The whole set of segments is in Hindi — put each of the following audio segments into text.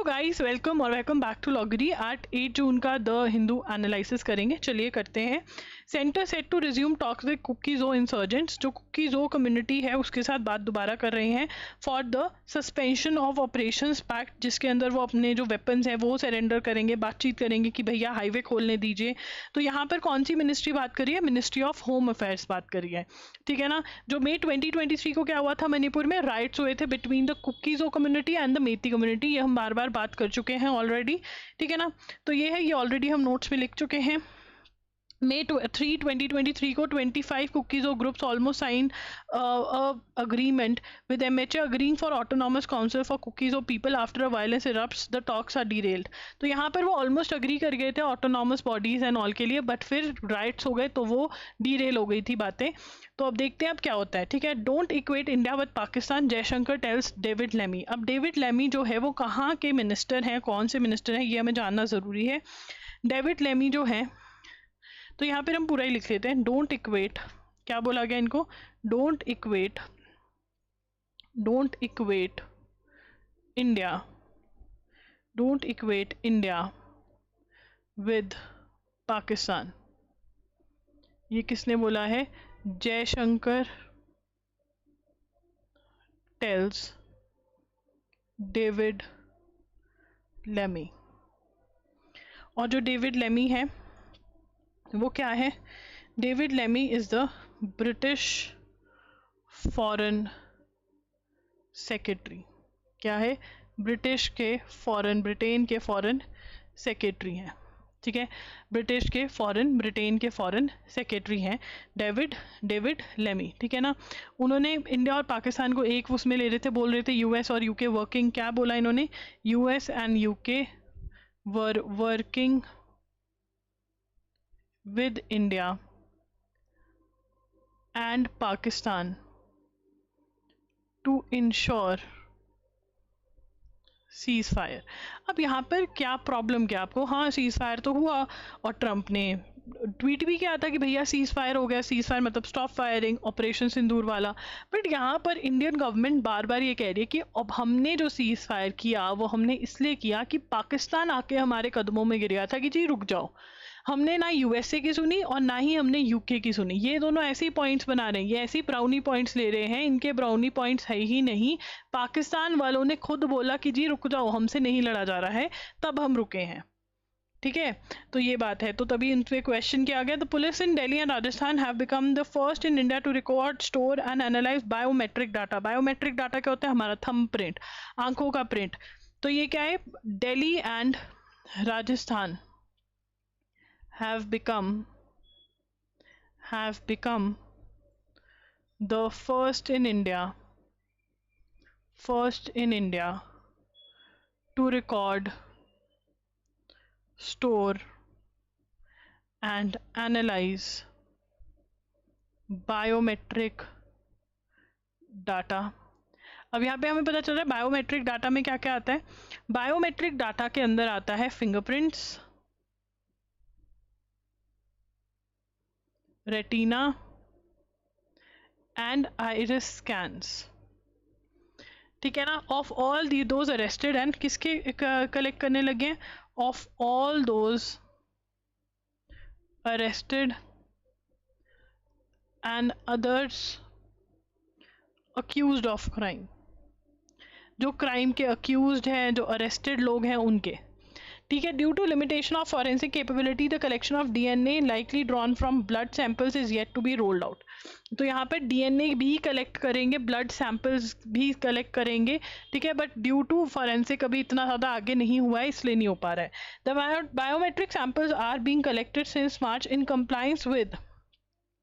तो गाइस वेलकम और वेलकम बैक टू लॉगरी। एट 8 जून का द हिंदू एनालिसिस करेंगे। चलिए करते हैं। Centre set to resume talks with Kuki Zo insurgents. जो कुकीज़ो कम्युनिटी है उसके साथ बात दोबारा कर रहे हैं for the suspension of operations pact, जिसके अंदर वो अपने जो वेपन्स हैं वो सरेंडर करेंगे, बातचीत करेंगे कि भैया हाईवे खोलने दीजिए। तो यहाँ पर कौन सी मिनिस्ट्री बात करी है? मिनिस्ट्री ऑफ होम अफेयर्स बात करी है, ठीक है ना। जो मई 2023 को क्या हुआ था मणिपुर में, राइट्स हुए थे between the Kuki Zo community and the Meitei community. ये हम बार बार बात कर चुके हैं ऑलरेडी, ठीक है ना। तो ये है, ये ऑलरेडी हम नोट्स में लिख चुके हैं। May 3, 2023 को 25 Kuki Zo groups almost sign agreement with MHA agreeing for autonomous council for Kuki Zo people after a violence erupts, the talks are derailed। तो यहाँ पर वो ऑलमोस्ट अग्री कर गए थे ऑटोनॉमस बॉडीज एंड ऑल के लिए, बट फिर राइट्स हो गए तो वो डीरेल हो गई थी बातें। तो अब देखते हैं अब क्या होता है, ठीक है। Don't equate India with Pakistan, Jaishankar tells David Lammy. अब डेविड लेमी जो है वो कहाँ के मिनिस्टर हैं, कौन से मिनिस्टर हैं, ये हमें जानना ज़रूरी है। डेविड लेमी जो है, तो यहाँ पर हम पूरा ही लिख लेते हैं। डोंट इक्वेट, क्या बोला गया इनको? Don't equate India, don't equate India with Pakistan. ये किसने बोला है? Jaishankar tells David Lammy. और जो डेविड लेमी है वो क्या है? David Lammy is the British foreign secretary. क्या है? ब्रिटेन के फॉरेन सेक्रेटरी हैं, ठीक है। ब्रिटेन के फॉरेन सेक्रेटरी हैं डेविड लेमी, ठीक है ना। उन्होंने इंडिया और पाकिस्तान को एक उसमें ले रहे थे, बोल रहे थे यूएस और यूके वर्किंग, क्या बोला इन्होंने? US and UK were working with India and Pakistan to ensure cease fire. अब यहाँ पर क्या प्रॉब्लम क्या आपको? हाँ, सीज फायर तो हुआ और ट्रंप ने ट्वीट भी किया था कि भैया सीज फायर हो गया। सीज फायर मतलब स्टॉप फायरिंग, ऑपरेशन सिंदूर वाला। बट यहाँ पर इंडियन गवर्नमेंट बार बार ये कह रही है कि अब हमने जो सीज फायर किया वो हमने इसलिए किया कि पाकिस्तान आके हमारे कदमों में गिर गया था कि जी रुक जाओ। हमने ना यूएसए की सुनी और ना ही हमने यूके की सुनी। ये दोनों ऐसे ही पॉइंट्स बना रहे हैं, ये ऐसी ब्राउनी पॉइंट्स ले रहे हैं, इनके ब्राउनी पॉइंट्स है ही नहीं। पाकिस्तान वालों ने खुद बोला कि जी रुक जाओ, हमसे नहीं लड़ा जा रहा है, तब हम रुके हैं, ठीक है। तो ये बात है। तो तभी इन पे क्वेश्चन किया गया। The police in Delhi and Rajasthan have become the first in India to record, store and analyse biometric data. Biometric data क्या होता है? हमारा थंब प्रिंट, आंखों का प्रिंट। तो ये क्या है? Delhi and Rajasthan have become the first in India to record, store and analyze biometric data। अब यहाँ पे हमें पता चल रहा है बायोमेट्रिक डाटा में क्या क्या आता है। बायोमेट्रिक डाटा के अंदर आता है fingerprints, retina and iris scans, ठीक है ना। Of all those arrested and किसके कलेक्ट करने लगे हैं? Of all those arrested and others accused of crime. जो क्राइम के अक्यूज्ड हैं, जो अरेस्टेड लोग हैं उनके, ठीक है। Due to limitation of forensic capability the collection of DNA likely drawn from blood samples is yet to be rolled out. तो यहाँ पर डीएनए भी कलेक्ट करेंगे, ब्लड सैंपल्स भी कलेक्ट करेंगे, ठीक है। बट ड्यू टू फॉरेंसिक अभी इतना ज़्यादा आगे नहीं हुआ है, इसलिए नहीं हो पा रहा है। The biometric samples are being collected since March in compliance with,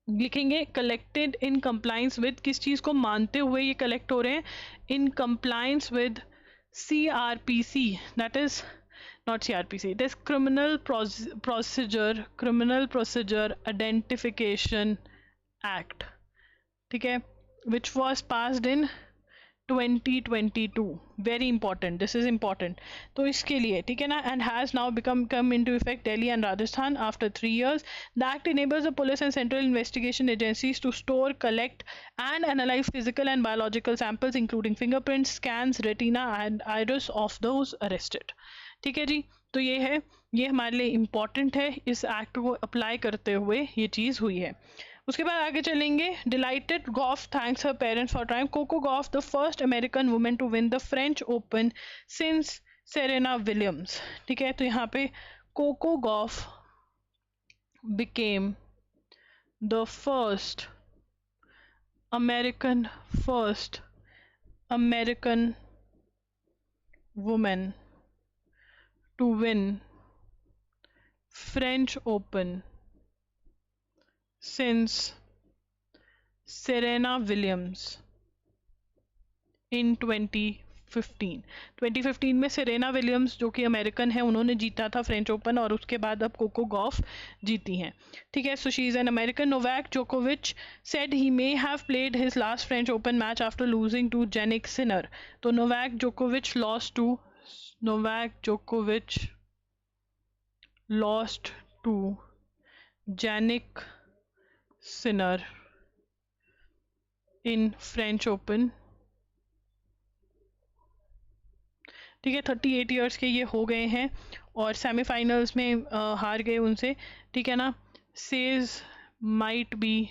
लिखेंगे कलेक्टेड इन कंप्लायंस विद, किस चीज़ को मानते हुए ये कलेक्ट हो रहे हैं? इन compliance with CRPC, that is not CRPC, it is criminal procedure identification act, ठीक है, which was passed in 2022, very important, this is important. तो इसके लिए ठीक है ना, and has now become come into effect Delhi and Rajasthan after 3 years। The act enables the police and central investigation agencies to store, collect and analyze physical and biological samples including fingerprints, scans, retina and iris of those arrested। ठीक है जी, तो ये है, ये हमारे लिए इम्पॉर्टेंट है, इस एक्ट को अप्लाई करते हुए ये चीज़ हुई है। उसके बाद आगे चलेंगे। Delighted Gauff thanks her parents for triumph. Coco Gauff the first American women to win the French Open since Serena Williams. ठीक है, तो यहाँ पे Coco Gauff became the first American women to win French Open since Serena Williams in 2015। 2015 में सेरेना विलियम्स जो कि अमेरिकन है, उन्होंने जीता था फ्रेंच ओपन, और उसके बाद अब कोको गॉफ जीती हैं। ठीक है, so she is an American. Novak जोकोविच said he may have played his last French Open match after losing to Jannik Sinner. तो नोवाक जोकोविच lost to Jannik Sinner in French Open. ठीक है, 38 ईयर्स के ये हो गए हैं और सेमीफाइनल्स में हार गए उनसे। ठीक है ना, says might be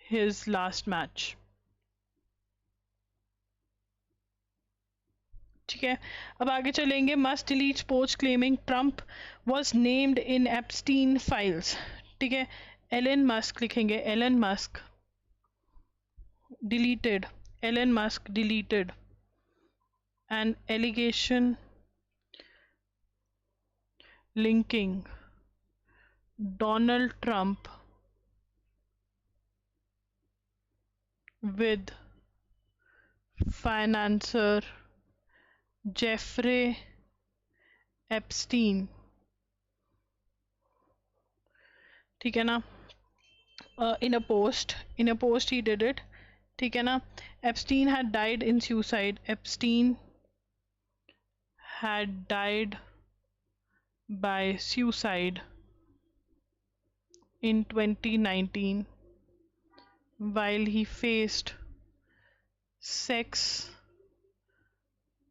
his last match. ठीक है, अब आगे चलेंगे। Must delete post claiming Trump was named in Epstein files. ठीक है, एलन मस्क लिखेंगे, Elon Musk deleted an allegation linking Donald Trump with financier Jeffrey Epstein। ठीक है ना, in a post he did it। ठीक है ना, Epstein had died in suicide। Epstein had died by suicide in 2019 while he faced sex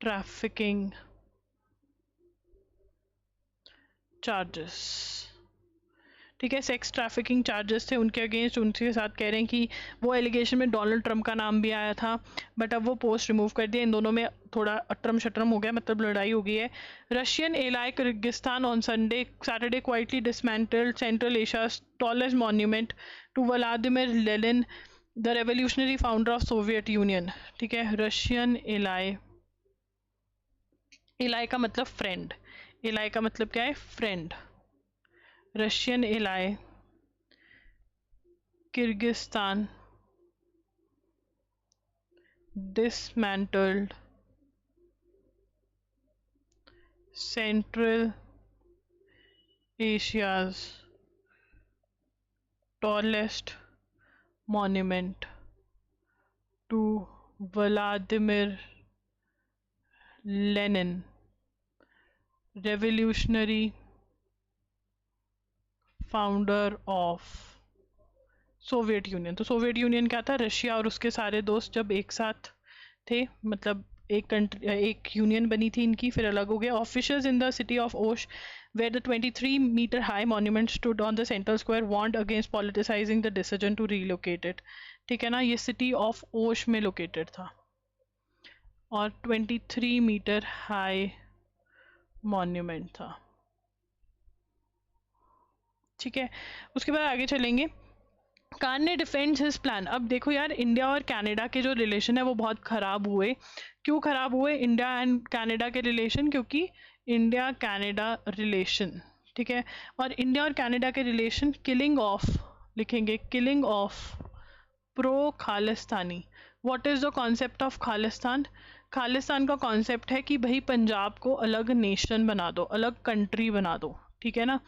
trafficking charges। ठीक है, सेक्स ट्रैफिकिंग चार्जेस थे उनके अगेंस्ट, उनके साथ कह रहे हैं कि वो एलिगेशन में डोनाल्ड ट्रंप का नाम भी आया था, बट अब वो पोस्ट रिमूव कर दिया। इन दोनों में थोड़ा अटरम शटरम हो गया, मतलब लड़ाई हो गई है। Russian ally Kyrgyzstan on Saturday quietly dismantled central Asia's tallest monument to Vladimir Lenin the revolutionary founder of Soviet Union. ठीक है, रशियन एलाई का मतलब फ्रेंड, एलाई का मतलब क्या है, friend. Russian ally Kyrgyzstan dismantled Central Asia's tallest monument to Vladimir Lenin, revolutionary founder of Soviet union. तो सोवियत यूनियन क्या था, रशिया और उसके सारे दोस्त जब एक साथ थे, मतलब एक कंट्री, एक यूनियन बनी थी इनकी, फिर अलग हो गया। Officials in the city of Osh where the 23 metre high monument stood on the central square warned against politicising the decision to relocate it. ठीक है ना, ये सिटी ऑफ ओश में लोकेटेड था और 23 मीटर हाई मॉन्यूमेंट था। ठीक है, उसके बाद आगे चलेंगे। Carney defends his plan. अब देखो यार, इंडिया और कनाडा के जो रिलेशन है वो बहुत ख़राब हुए। क्यों ख़राब हुए इंडिया एंड कनाडा के रिलेशन? क्योंकि इंडिया कनाडा रिलेशन, ठीक है, और इंडिया और कनाडा के रिलेशन किलिंग ऑफ लिखेंगे, killing of pro Khalistani. What is the concept of Khalistan? Khalistan का कॉन्सेप्ट है कि भाई पंजाब को अलग नेशन बना दो, अलग कंट्री बना दो। ठीक है ना,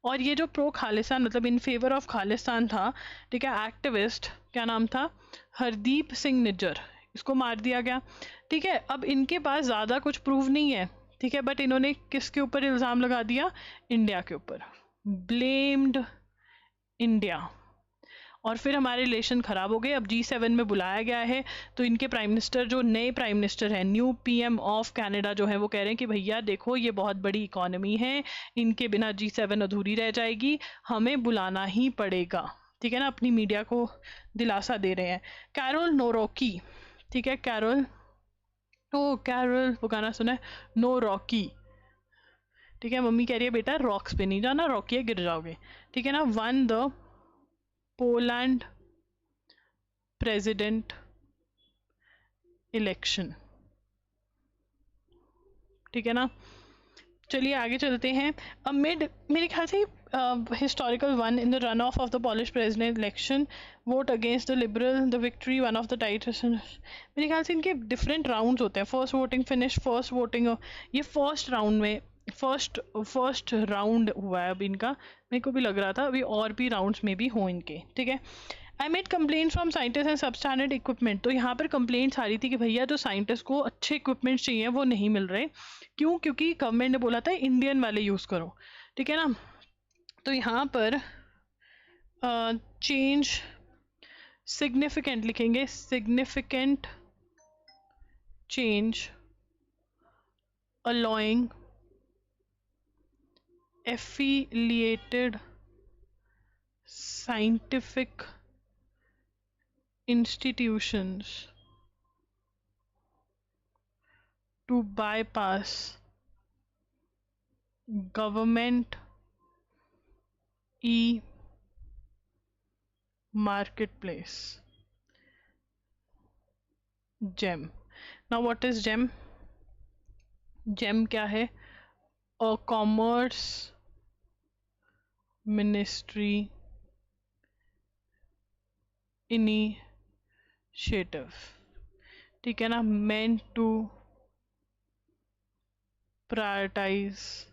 और ये जो प्रो खालिस्तान मतलब इन फेवर ऑफ खालिस्तान था, ठीक है, एक्टिविस्ट क्या नाम था, हरदीप सिंह निज्जर, इसको मार दिया गया। ठीक है, अब इनके पास ज़्यादा कुछ प्रूफ नहीं है, ठीक है, बट इन्होंने किसके ऊपर इल्ज़ाम लगा दिया, इंडिया के ऊपर, ब्लेम्ड इंडिया, और फिर हमारे रिलेशन ख़राब हो गए। अब G7 में बुलाया गया है, तो इनके प्राइम मिनिस्टर, जो नए प्राइम मिनिस्टर हैं, न्यू PM ऑफ कनाडा जो है, वो कह रहे हैं कि भैया देखो ये बहुत बड़ी इकॉनमी है, इनके बिना G7 अधूरी रह जाएगी, हमें बुलाना ही पड़ेगा। ठीक है ना, अपनी मीडिया को दिलासा दे रहे हैं। कैरोल नोरोकी, ठीक है, कैरोल वो गाना सुना है, नो रॉकी, ठीक है, मम्मी कह रही है बेटा रॉक्स पे नहीं जाना, रॉकी है गिर जाओगे। ठीक है ना, one the Poland president election. ठीक है ना, चलिए आगे चलते हैं। अमिड, मेरे ख्याल से historical one in the run of the polish president election, vote against the liberal, the victory one of the titles. मेरे ख्याल से इनके डिफरेंट राउंड्स होते हैं, first voting finish, first voting, ये फर्स्ट राउंड में फर्स्ट राउंड हुआ है अब इनका, मेरे को भी लग रहा था अभी और भी राउंड्स में भी हो इनके। ठीक है, I made complaints from scientist and substandard equipment, तो यहाँ पर कंप्लेंट्स आ रही थी कि भैया जो साइंटिस्ट को अच्छे इक्विपमेंट्स चाहिए वो नहीं मिल रहे। क्यों? क्योंकि गवर्नमेंट ने बोला था इंडियन वाले यूज़ करो। ठीक है ना, तो यहाँ पर चेंज सिग्निफिकेंट लिखेंगे, significant change allowing affiliated scientific institutions to bypass government e-marketplace, GEM. Now what is GEM? GEM क्या है? A commerce ministry initiative, ठीक है ना, meant to prioritize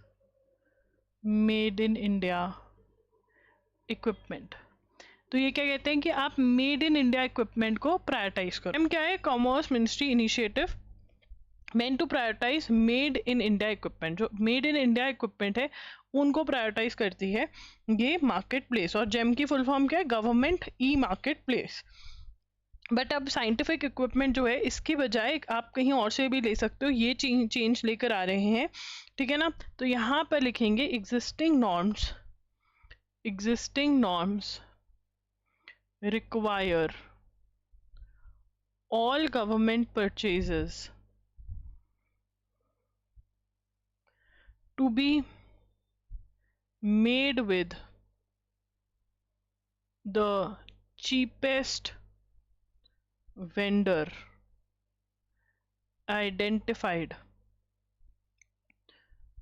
made in India equipment। तो ये क्या कहते हैं कि आप मेड इन इंडिया इक्विपमेंट को प्रायोरिटाइज करो। हम क्या है, commerce ministry initiative meant to prioritise made in India equipment, जो मेड इन इंडिया इक्विपमेंट है उनको प्रायोरिटाइज करती है ये मार्केट प्लेस। और जेम की फुल फॉर्म क्या है, government e market place. But अब साइंटिफिक इक्विपमेंट जो है इसकी बजाय आप कहीं और से भी ले सकते हो, ये चेंज लेकर आ रहे हैं। ठीक है ना, तो यहाँ पर लिखेंगे existing norms require all government purchases to be made with the cheapest vendor identified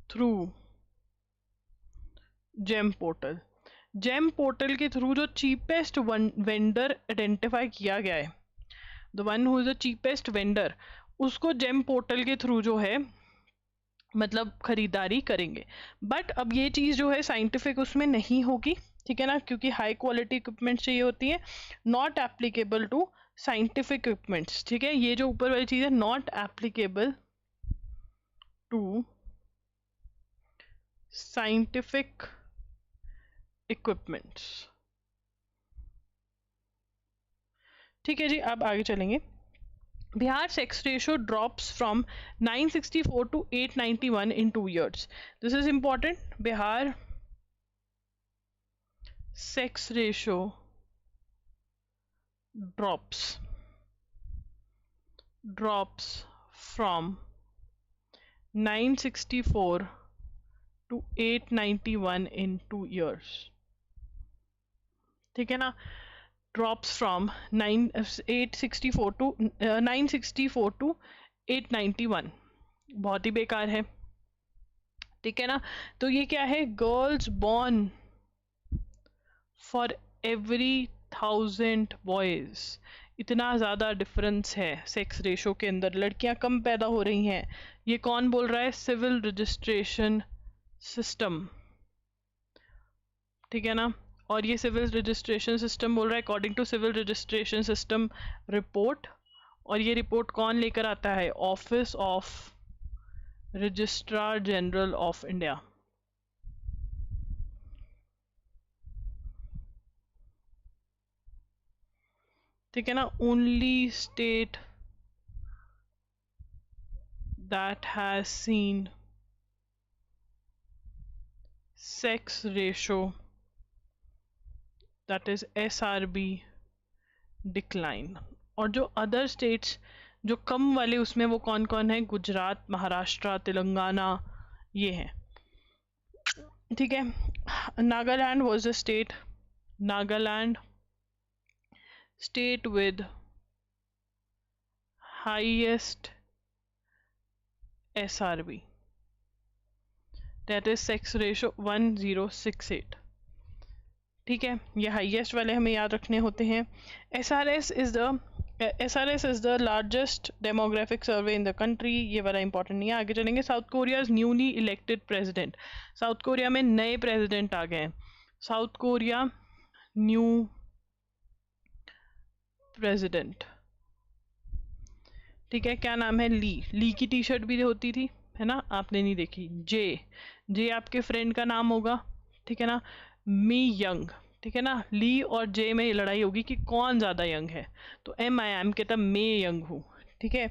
through GEM portal। GeM portal के थ्रू जो चीपेस्ट वेंडर आइडेंटिफाई किया गया है, the one who is the cheapest vendor, उसको जेम पोर्टल के थ्रू जो है मतलब खरीदारी करेंगे। बट अब ये चीज़ जो है साइंटिफिक उसमें नहीं होगी। ठीक है ना, क्योंकि हाई क्वालिटी इक्विपमेंट चाहिए होती है, not applicable to scientific equipments. ठीक है, ये जो ऊपर वाली चीज़ है not applicable to scientific equipments. ठीक है जी, अब आगे चलेंगे। Bihar sex ratio drops from 964 to 891 in 2 years। This is important. Bihar sex ratio drops from 964 to 891 in 2 years। ठीक है ना, ड्रॉप्स फ्रॉम 964 to 891, बहुत ही बेकार है। ठीक है ना, तो ये क्या है, girls born for every 1000 boys. इतना ज़्यादा डिफरेंस है सेक्स रेशो के अंदर, लड़कियां कम पैदा हो रही हैं। ये कौन बोल रहा है, सिविल रजिस्ट्रेशन सिस्टम। ठीक है ना, और ये सिविल रजिस्ट्रेशन सिस्टम बोल रहा है according to civil registration system report और ये रिपोर्ट कौन लेकर आता है? Office of registrar general of India. ठीक है ना। Only state that has seen sex ratio that is SRB decline. और जो अदर स्टेट्स जो कम वाले उसमें वो कौन कौन है? गुजरात, महाराष्ट्र, तेलंगाना, ये हैं। ठीक है। Nagaland was the state, Nagaland state with highest SRB that is sex ratio 1068। ठीक है, ये हाईएस्ट वाले हमें याद रखने होते हैं। SRS is the largest demographic survey in the country. ये वाला इंपॉर्टेंट नहीं है, आगे चलेंगे। South Korea newly elected president. South Korea में नए प्रेसिडेंट आ गए हैं। South Korea new president. ठीक है, क्या नाम है? ली की टी शर्ट भी होती थी, है ना, आपने नहीं देखी। जे आपके फ्रेंड का नाम होगा, ठीक है ना। मी यंग, ठीक है ना। ली और जे में लड़ाई होगी कि कौन ज़्यादा यंग है, तो MIM कहता मे यंग हूँ। ठीक है,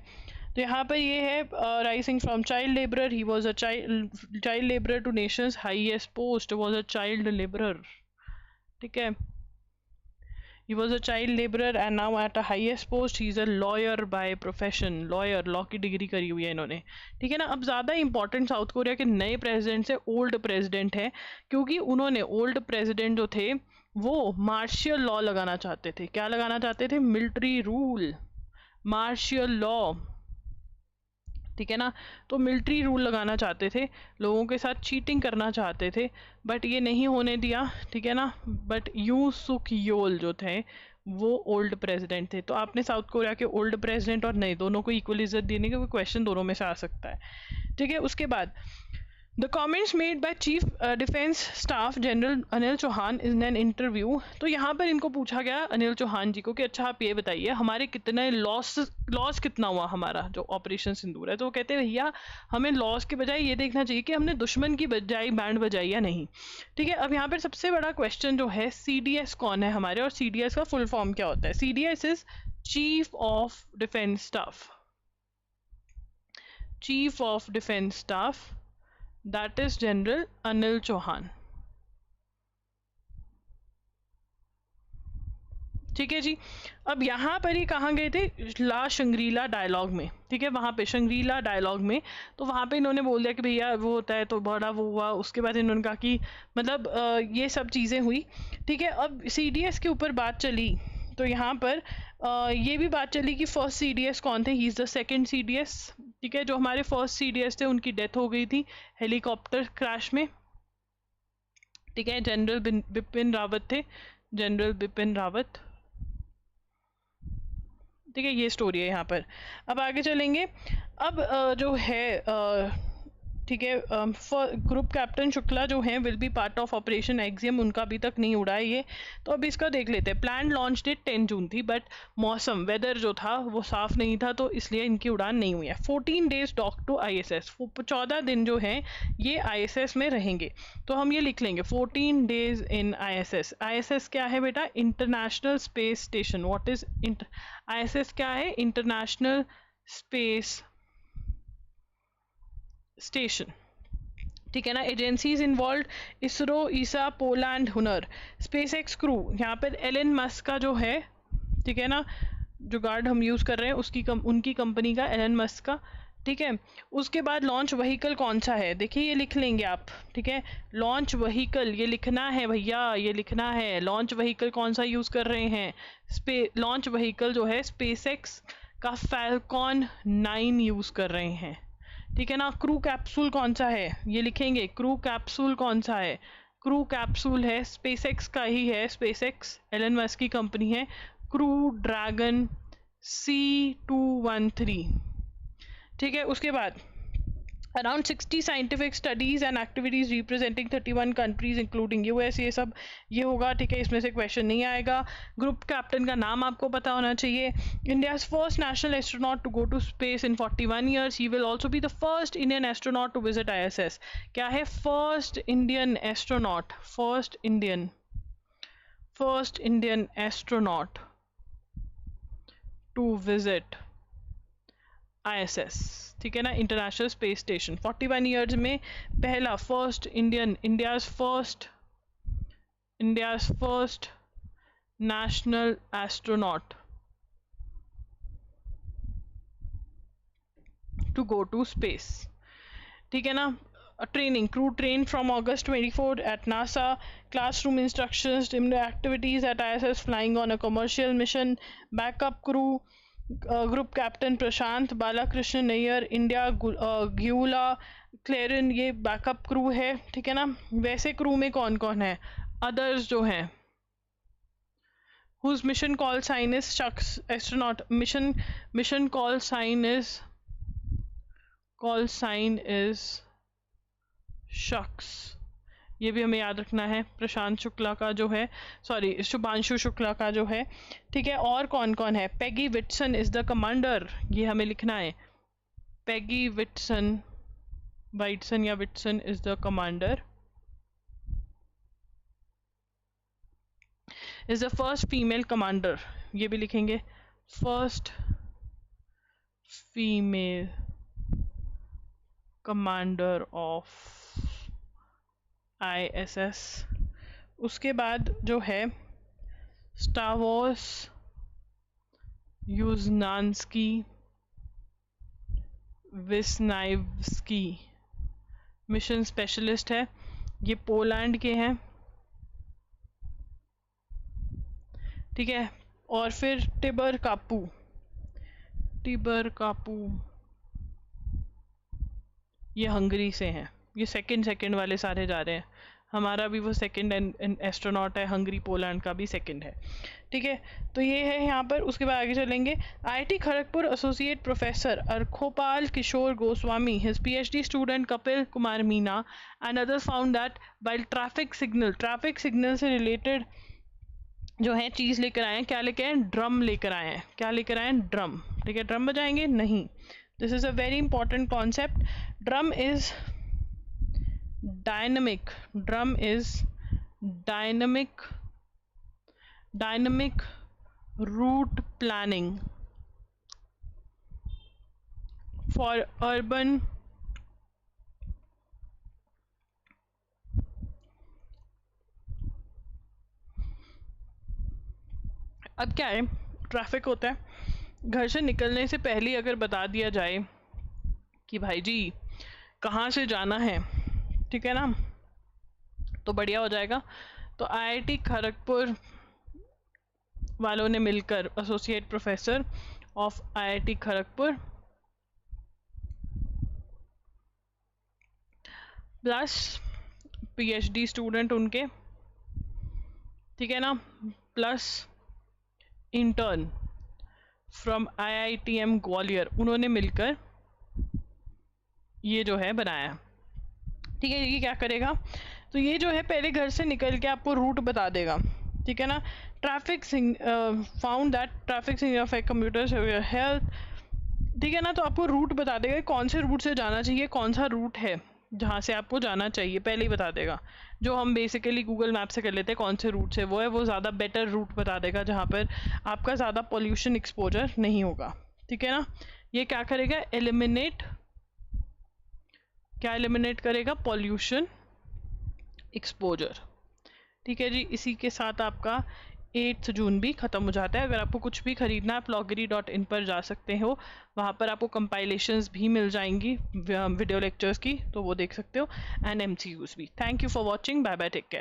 तो यहाँ पर ये है rising from child labourer. He was a child labourer two nations highest post was a child labourer. ठीक है, he was a child laborer and now at a highest post he is a lawyer by profession। Lawyer, law की डिग्री करी हुई है इन्होंने। ठीक है ना। अब ज़्यादा इंपॉर्टेंट साउथ कोरिया के नए प्रेसिडेंट से ओल्ड प्रेसिडेंट है, क्योंकि उन्होंने ओल्ड प्रेसिडेंट जो थे वो मार्शियल लॉ लगाना चाहते थे। क्या लगाना चाहते थे? Military rule, martial law. ठीक है ना, तो मिलिट्री रूल लगाना चाहते थे, लोगों के साथ चीटिंग करना चाहते थे, बट ये नहीं होने दिया। ठीक है ना। बट यू सुक योल जो थे वो ओल्ड प्रेसिडेंट थे। तो आपने साउथ कोरिया के ओल्ड प्रेसिडेंट और नए दोनों को इक्वल इज्जत देने का क्वेश्चन दोनों में से आ सकता है। ठीक है, उसके बाद the comments made by chief defence staff general Anil Chauhan in an interview. तो यहाँ पर इनको पूछा गया अनिल चौहान जी को कि अच्छा आप ये बताइए हमारे कितने लॉस कितना हुआ हमारा जो ऑपरेशन सिंदूर है। तो वो कहते हैं भैया हमें लॉस के बजाय ये देखना चाहिए कि हमने दुश्मन की बजाय बैंड बजाई या नहीं। ठीक है, अब यहाँ पर सबसे बड़ा क्वेश्चन जो है CDS कौन है हमारे, और CDS का फुल फॉर्म क्या होता है? CDS is chief of defence staff. Chief of defence staff that is general Anil Chauhan. ठीक है जी। अब यहाँ पर ही कहाँ गए थे? ला शंग्रीला डायलॉग में। ठीक है, वहाँ पे शंग्रीला डायलॉग में, तो वहाँ पे इन्होंने बोल दिया कि भैया वो होता है तो बड़ा वो हुआ। उसके बाद इन्होंने कहा कि मतलब ये सब चीज़ें हुई। ठीक है, अब CDS के ऊपर बात चली, तो यहाँ पर ये भी बात चली कि फर्स्ट CDS कौन थे? He is the second CDS। ठीक है, जो हमारे फर्स्ट CDS थे उनकी डेथ हो गई थी हेलीकॉप्टर क्रैश में। ठीक है, जनरल बिपिन रावत थे, जनरल बिपिन रावत। ठीक है, ये स्टोरी है यहाँ पर। अब आगे चलेंगे। अब जो है ठीक है, ग्रुप कैप्टन शुक्ला जो हैं will be part of operation axiom, उनका अभी तक नहीं उड़ा है ये। तो अब इसका देख लेते हैं। प्लान लॉन्च डेट 10 जून थी, बट मौसम वेदर जो था वो साफ़ नहीं था, तो इसलिए इनकी उड़ान नहीं हुई है। 14 डेज डॉक टू ISS, 14 दिन जो हैं ये ISS में रहेंगे। तो हम ये लिख लेंगे 14 डेज इन ISS। ISS क्या है बेटा? International space station. What is ISS क्या है? International space station. ठीक है ना। एजेंसीज इन्वॉल्व इसरो, ईसा, पोलैंड, हुनर, स्पेस एक्स क्रू। यहाँ पर एलन मस्क का जो है, ठीक है ना, जो गार्ड हम यूज़ कर रहे हैं उनकी कंपनी का, एलन मस्क का। ठीक है, उसके बाद लॉन्च व्हीकल कौन सा है? देखिए ये लिख लेंगे आप। ठीक है, लॉन्च व्हीकल ये लिखना है भैया, ये लिखना है। लॉन्च व्हीकल कौन सा यूज़ कर रहे हैं? लॉन्च व्हीकल जो है स्पेस एक्स का फैल्कॉन 9 यूज़ कर रहे हैं। ठीक है ना। क्रू कैप्सूल कौन सा है? ये लिखेंगे। क्रू कैप्सूल कौन सा है? क्रू कैप्सूल है स्पेसएक्स का ही है, स्पेसएक्स एलन मस्क की कंपनी है। Crew dragon C213। ठीक है, उसके बाद Around 60 scientific studies and activities representing 31 countries including US, ये सब ये होगा, ठीक है, इसमें से क्वेश्चन नहीं आएगा। ग्रुप कैप्टन का नाम आपको पता होना चाहिए। India's first national astronaut to go to space in 41 years. He will also be the first Indian astronaut to visit ISS. क्या है? First Indian astronaut, first Indian astronaut to visit ISS, ठीक है ना, इंटरनेशनल स्पेस स्टेशन। 41 ईयर्स में पहला first Indian, India's first national astronaut to go to space, ठीक है ना। Training, crew trained from August 24 at NASA, classroom instructions, activities at ISS, flying on a commercial mission, backup crew, group captain Prashant Balakrishnan Nair, India Gyula क्लेरिन, ये बैकअप क्रू है, ठीक है ना। वैसे क्रू में कौन कौन है? अदर्स जो हैं, whose mission call sign is शख्स, astronaut mission call sign is शख्स, ये भी हमें याद रखना है। प्रशांत शुक्ला का जो है, सॉरी शुभांशु शुक्ला का जो है, ठीक है। और कौन कौन है? Peggy Whitson is the commander, ये हमें लिखना है। पेगी वाइटसन या Whitson is the commander, is the first female commander, ये भी लिखेंगे, first female commander of ISS। उसके बाद जो है स्टावोस युजनान्स्की विस्नाइव्स्की, मिशन स्पेशलिस्ट है, ये पोलैंड के हैं, ठीक है। और फिर टिबर कापू, ये हंगरी से हैं। ये सेकंड वाले सारे जा रहे हैं, हमारा भी वो सेकंड एस्ट्रोनॉट है, हंगरी पोलैंड का भी सेकंड है, ठीक है। तो ये है यहाँ पर। उसके बाद आगे चलेंगे। IIT Kharagpur associate professor Arkopal Kishore Goswami, his PhD student Kapil Kumar Meena and others found that while traffic signal से रिलेटेड जो है चीज़ लेकर आए हैं। क्या लेकर आए हैं? ड्रम लेकर आए हैं। क्या लेकर आए हैं? ड्रम, ठीक है। ड्रम बजाएंगे? नहीं। This is a very important concept. Drum is dynamic route planning for urban अब क्या है, ट्रैफिक होता है, घर से निकलने से पहले ही अगर बता दिया जाए कि भाई जी कहाँ से जाना है, ठीक है ना, तो बढ़िया हो जाएगा। तो IIT खड़गपुर वालों ने मिलकर, associate professor of IIT Kharagpur plus PhD student उनके, ठीक है ना, plus intern from IITM Gwalior, उन्होंने मिलकर ये जो है बनाया, ठीक है। ये क्या करेगा? तो ये जो है पहले घर से निकल के आपको रूट बता देगा, ठीक है ना। Traffic found that traffic signal affect computers health, ठीक है ना। तो आपको रूट बता देगा कौन से रूट से जाना चाहिए, कौन सा रूट है जहाँ से आपको जाना चाहिए, पहले ही बता देगा। जो हम बेसिकली गूगल मैप से कर लेते हैं कौन से रूट से, वो है वो ज़्यादा बेटर रूट बता देगा जहाँ पर आपका ज़्यादा पॉल्यूशन एक्सपोजर नहीं होगा, ठीक है ना। ये क्या करेगा? क्या एलिमिनेट करेगा? पॉल्यूशन एक्सपोजर, ठीक है जी। इसी के साथ आपका 8 जून भी ख़त्म हो जाता है। अगर आपको कुछ भी खरीदना है आप loggery.in पर जा सकते हो, वहाँ पर आपको कंपाइलेशंस भी मिल जाएंगी वीडियो लेक्चर्स की, तो वो देख सकते हो, एंड MCQs भी। Thank you for watching, bye bye, take care.